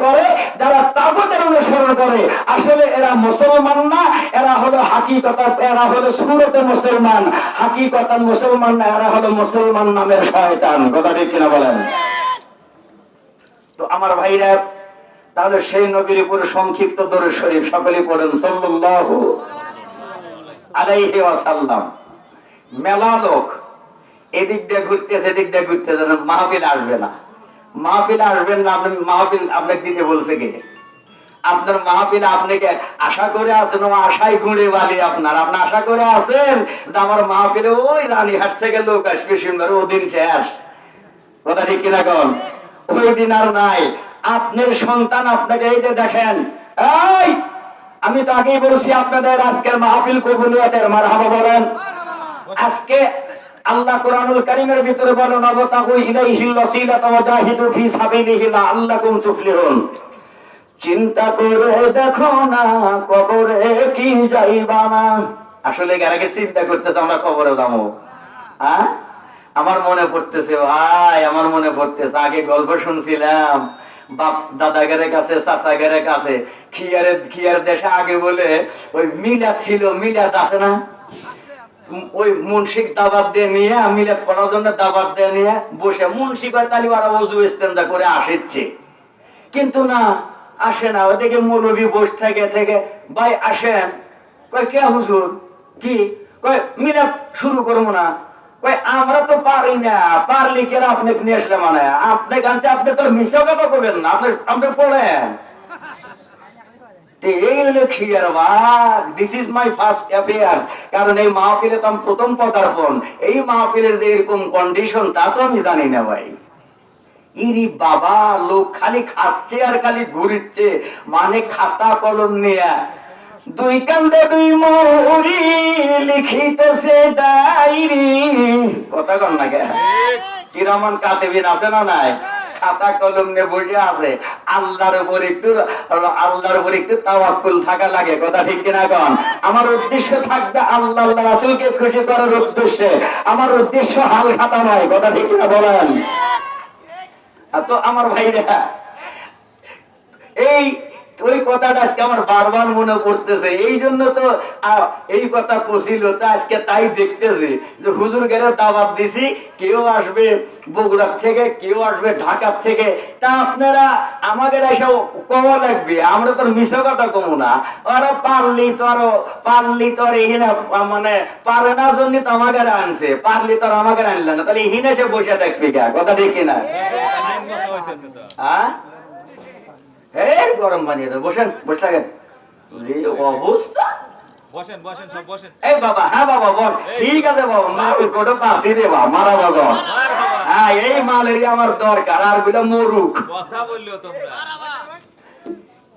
করে, যারা তাগুতের অনুসরণ করে, আসলে এরা মুসলমান না, এরা হলো হাকিকতান, এরা হলো সুরতে মুসলমান, হাকিকতান মুসলমান না, এরা হলো মুসলমান নামের শয়তান। কথা ঠিক কিনা বলেন? তো আমার ভাইরা, তাহলে সেই নবীর উপর সংক্ষিপ্ত দরুদ শরীফ সকলে পড়েন সাল্লাল্লাহু আলাইহি ওয়াসাল্লাম। মেলা লোক এদিক দিয়ে ঘুরতেছে, এদিক দিয়ে ঘুরতেছে, মাহফিল আসবে না, মাহফিল আসবেন না। আপনি মাহফিল আপনাকে দিতে বলছে কে? আপনার মাহফিল আপনাকে আশা করে আছেন, ও আশায় ঘুরে বালি আপনার, আপনি আশা করে আছেন আমার মাহফিলে ওই রানীহাট থেকে লোক আসবে সুন্দর, ওদিন শেষ। কথা ঠিক কিনা কন? ওই দিন আর নাই। আপনার সন্তান আপনাকে এই যে দেখেন, এই আমি তো আগেই বলছি আপনাদের আজকের মাহফিল কবুলিয়তের মারহাবা বলেন। আজকে আল্লাহ কোরআনুল কারীমের ভিতরে বলেন, আবতাগু ইলাইহিল ওয়াসিলাতা ওয়া জাহিদু ফি সাবিলিহি লাআল্লাকুম তুফলিহুন। চিন্তা করে দেখো না কবরে কি যাইবা না। আসলে আগে চিন্তা করতেছে আমরা কবরে যাবো। হ্যাঁ, আমার মনে পড়তেছে ভাই, আমার মনে পড়তেছে আগে গল্প শুনছিলাম বাপ দাদাগের কাছে, চাচাগের কাছে, খিয়ার দেশে আগে বলে ওই মিলাদ ছিল, মিলাদ আছে না, ওই মুন্সিক দাবাত দিয়ে নিয়ে, মিলাদ পড়ার জন্য দাবাত দিয়ে নিয়ে বসে মুন্সিক হয় তালি ওরা ওযু ইস্তেঞ্জা করে আসছে, কিন্তু না আসে না। ওদিকে মৌলবী বসে থেকে ভাই আসেন, কয় কে হুজুর, কি কয় মিলাদ শুরু করবো না, কয় আমরা তো পারি না, পারলি কে আপনাকে নিয়ে আসলে মানে আপনি গানছে, আপনি তো মিশে কথা করবেন না, আপনি পড়েন। এই হলো খিয়ার বাগ, this is my first affairs. কারণ এই মাহফিলে তো আমি প্রথম পদার্পণ, এই মাহফিলের যে এরকম কন্ডিশন তা তো আমি জানি না ভাই। ইরি বাবা, লোক খালি খাচ্ছে আর খালি ঘুরিচ্ছে, মানে খাতা কলম নিয়ে দুই কান্দে দুই মৌরি লিখিতেছে ডায়েরি। কথা কন না কে? কিরমান কাতেবিন আছে না নাই? খাতা কলম নিয়ে বসে আছে। আল্লাহর উপর একটু তাওয়াক্কুল থাকা লাগে। কথা ঠিক কিনা কন? আমার উদ্দেশ্য থাকবে আল্লাহ আল্লাহ রাসূলকে খুশি করার উদ্দেশ্যে, আমার উদ্দেশ্য হাল খাতা নয়। কথা ঠিক কিনা বলেন? তো আমার ভাইরা, এই ওই কথাটা আজকে আমার বারবার মনে পড়তেছে, এই জন্য তো এই কথা পছিল। তো আজকে তাই দেখতেছি যে হুজুর গেলে দাওয়াত দিছি, কেউ আসবে বগুড়া থেকে, কেউ আসবে ঢাকা থেকে। তা আপনারা আমাদের এসে কম লাগবে, আমরা তো মিশা কথা কমু না। ওরা পারলি তো আর এখানে মানে পারে না জন্য তো আমাকে আনছে, পারলি তো আর আমাকে আনলে না, তাহলে এখানে এসে বসে থাকবি কে? কথা ঠিক কিনা? হ্যাঁ, গরম বানিয়ে দেয়। বসেন, বসে থাকেন। যে অবস্থা, বসেন বসেন সব বসেন। এই বাবা, হ্যাঁ বাবা বল, ঠিক আছে বাবা, মা ছোট পাশে রে বাবা, মারা বাবা। হ্যাঁ, এই মালেরই আমার দরকার, আর বলে মরুক। কথা বললিও তোমরা,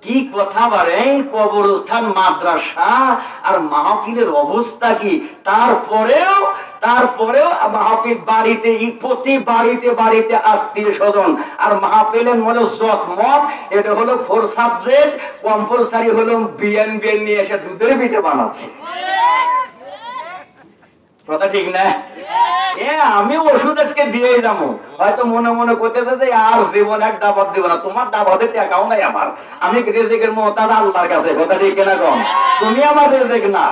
কি কথা বারে, এই কবরস্থান, মাদ্রাসা আর মাহফিলের অবস্থা কি? তারপরেও মাহফিল বাড়িতে, প্রতি বাড়িতে আত্মীয় স্বজন। আর মাহফিলের মনে জকমক, এটা হলো 4 সাবজেক্ট কম্পালসারি, হলো বিয়ান নিয়ে এসে দুধের পিঠে বানাচ্ছে। কথা ঠিক না? আমি ওষুধ আজকে দিয়ে যাবো, হয়তো মনে মনে করতেছে যে আর জীবন এক দাবাত দিব না, তোমার দাবাতের টাকাও নাই আমার, আমি রেজেকের মহতাজ আল্লাহর কাছে। কথা ঠিক কিনা কম? তুমি আমার রেজেক না,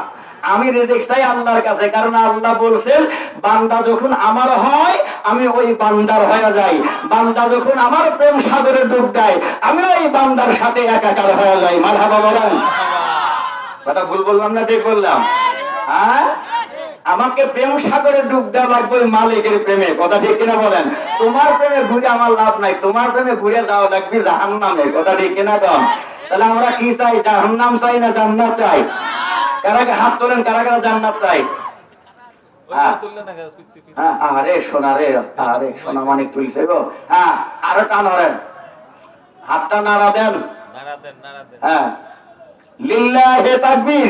আমি রেজেক চাই আল্লাহর কাছে। কারণ আল্লাহ বলছেন, বান্দা যখন আমার হয় আমি ওই বান্দার হয়ে যাই, বান্দা যখন আমার প্রেম সাগরে ডুব দেয় আমি ওই বান্দার সাথে একাকার হয়ে যাই। মারহাবা বলেন। কথা ভুল বললাম না ঠিক বললাম? হ্যাঁ, আমাকে প্রেম সাগরে ডুব দেওয়া লাগবে মালিকের প্রেমে। কথা ঠিক কিনা বলেন? তোমার প্রেমে ঘুরে আমার লাভ নাই, তোমার প্রেমে ঘুরে যাওয়া লাগবে জাহান্নামে। কথা ঠিক কিনা কম? তাহলে আমরা কি চাই? জাহান্নাম চাই না জান্নাত চাই? কারা হাত তোলেন, কারা কারা জান্নাত চাই? আরে সোনা রে, আরে সোনা মানিক তুলছে গো। হ্যাঁ, আরো টান হরেন, হাতটা নাড়া দেন। হ্যাঁ, লিল্লাহি তাকবীর,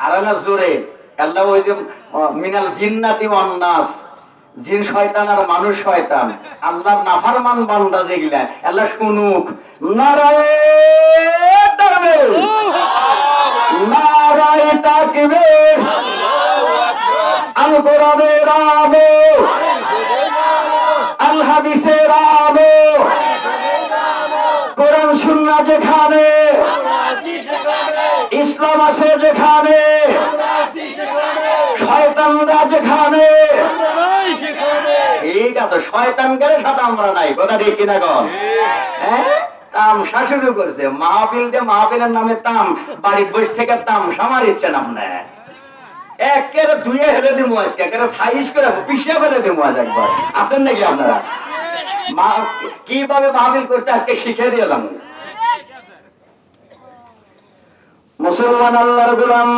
আর না জোরে। আল্লাহ ওই যে মিনাল জিন্নাতি ওয়ান নাস, জিন শয়তান আর মানুষ শয়তান, আল্লাহর নাফরমান বান্দা যেগুলা, আল্লাহ শুনুক। নারায়ে তাকবীর, নারায়ে তাকবীর, আল কোরআনের আলো, আল হাদিসের আলো, ইসলাম আছে যেখানে, শয়তানরা যেখানে, ঠিক আছে, শয়তানকে সাথে আমরা নাই, কথা ঠিক কিনা কন? হ্যাঁ, তামসা শুরু করছে, মাহফিল যে মাহফিলের নামে তাম, বাড়ির বসে থেকে তামসা মারিচ্ছেন আপনি। একেবারে ধুয়ে হেলে দিব আজকে, একেবারে সাইজ করে পিছিয়ে ফেলে দিব আজ একবার। আছেন নাকি আপনারা? কিভাবে মাহফিল করতে আজকে শিখে দিলাম। মুসলমান আল্লাহর গোলাম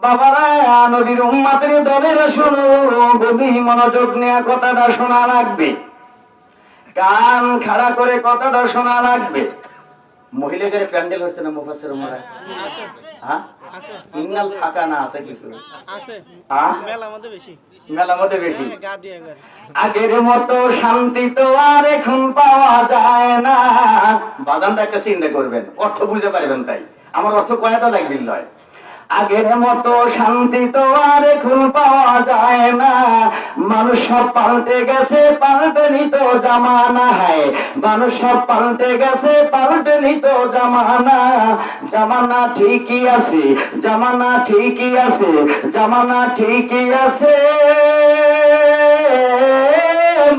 বাবারা, নবীর উম্মতের দলের শোনো, গভীর মনোযোগ নিয়ে কথাটা শোনা লাগবে, কান খাড়া করে কথাটা শোনা লাগবে। মহিলাদের প্যান্ডেল হচ্ছে না মুফাসসির উমারা? হ্যাঁ, ইন্নাল ফাঁকা না আছে কিছু আছে, হ্যাঁ মেলা মধ্যে বেশি। আগের মতো শান্তি তো আর এখন পাওয়া যায় না। বাদানটা একটা চিন্তা করবেন, অর্থ বুঝতে পারবেন, তাই আমার অর্থ কয়টা লাগবে নয়। আগের মতো শান্তি তো আর এখন পাওয়া যায় না, মানুষ সব পাল্টে গেছে, পাল্টে নিত জামানা। হয় মানুষ সব পাল্টে গেছে, পাল্টে নিত জামানা। জামানা ঠিকই আছে, জামানা ঠিকই আছে, জামানা ঠিকই আছে,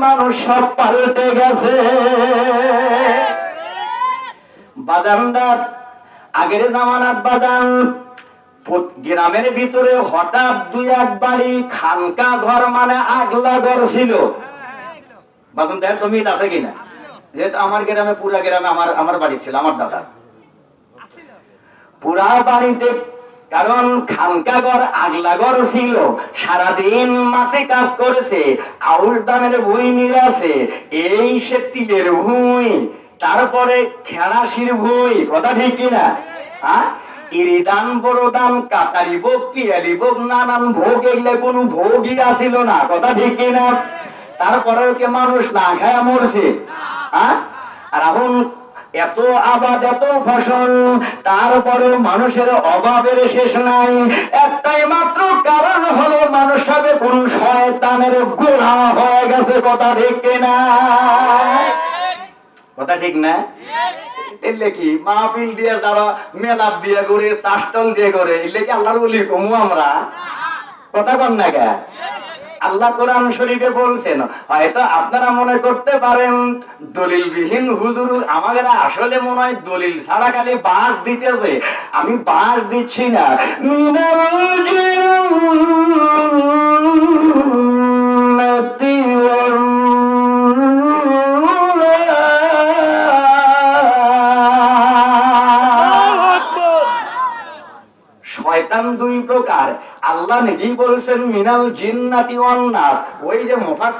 মানুষ সব পাল্টে গেছে। বাজানটা আগের জামানার বাজান, গ্রামের ভিতরে হঠাৎ দুই এক বাড়ি খানকা ঘর মানে আগলা ঘর ছিল। বাদন দেখ তো মিল আছে কিনা? যেহেতু আমার গ্রামে, পুরা গ্রামে আমার বাড়ি ছিল, আমার দাদা পুরা বাড়িতে, কারণ খানকা ঘর আগলা ঘর ছিল। সারাদিন মাঠে কাজ করেছে, আউল দামের ভুঁই নিয়ে আছে, এই সে তিলের ভুঁই, তারপরে খেলাশির ভুঁই, কথা ঠিক কিনা? হ্যাঁ, ইরিদান বড়দান কাতারি ভোগ পিয়ালি ভোগ নানান ভোগ, এগুলো কোনো ভোগই আসিল না, কথা ঠিক কিনা? তারপরেও কে মানুষ না খায় মরছে? হ্যাঁ, আর এখন এত আবাদ, এত ফসল, তারপরেও মানুষের অভাবের শেষ নাই। একটাই মাত্র কারণ হলো মানুষ হবে কোন শয়তানের গোলাম হয়ে গেছে, কথা ঠিক কিনা? কথা ঠিক না? এলে কি মাহফিল দিয়ে, যারা মেলাপ দিয়ে করে, চাষটল দিয়ে করে, এলে কি আল্লাহর বলি কমু আমরা? কথা কন না কে? আল্লাহ কোরআন শরীফে বলছেন, হয়তো আপনারা মনে করতে পারেন দলিল বিহীন হুজুর, আমাদের আসলে মনে হয় দলিল ছাড়া খালি বাঁশ দিতেছে। আমি বাঁশ দিচ্ছি না। শয়তান দুই প্রকার, আল্লাহ নিজেই বলেছেন মিনাল জিন্নাতি ওয়ান নাস। ওই যে মুফাসসির